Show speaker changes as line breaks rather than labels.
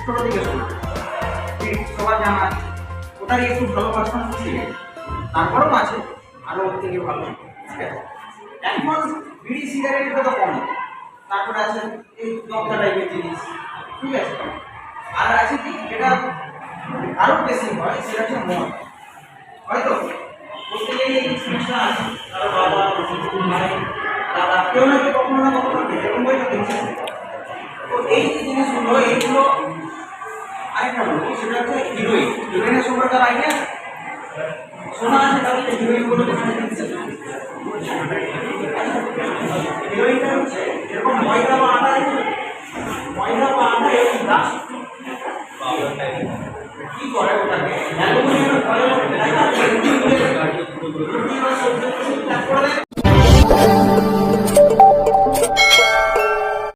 ছোট থেকে শুরু সবার জানা আছে, ওটারই একটু ভালো পারফরমেন্স ছিল, তারপরেও আছে আরও ওর থেকে ভালো। ঠিক আছে, এখন বিড়ি সিগারেট এটা তো কম, তারপরে আছে এই দমকা টাইপের জিনিস। ঠিক আছে, আর আছে কি যেটা আরও বেশি হয় সেটা হচ্ছে মদ। হয়তো প্রত্যেকেরই এই সমস্যা আছে, কারো বাবা ভাই দাদা কেউ না কেউ কখনো না কখনো এরকম হয়তো দেখছে। তো এই যে জিনিসগুলো এইগুলো আরেকটা বলবো, সেটা হচ্ছে হিরোইন। হিরোইনের সম্পর্কে আইডিয়া শোনা আছে, তাহলে হিরোইন বলে হিরোইনটা হচ্ছে এরকম ময়দা বা আটা, ময়দা বা আটা এরকম দাস কি করে ওটাকে অ্যালুমিনিয়ামের ফয়েল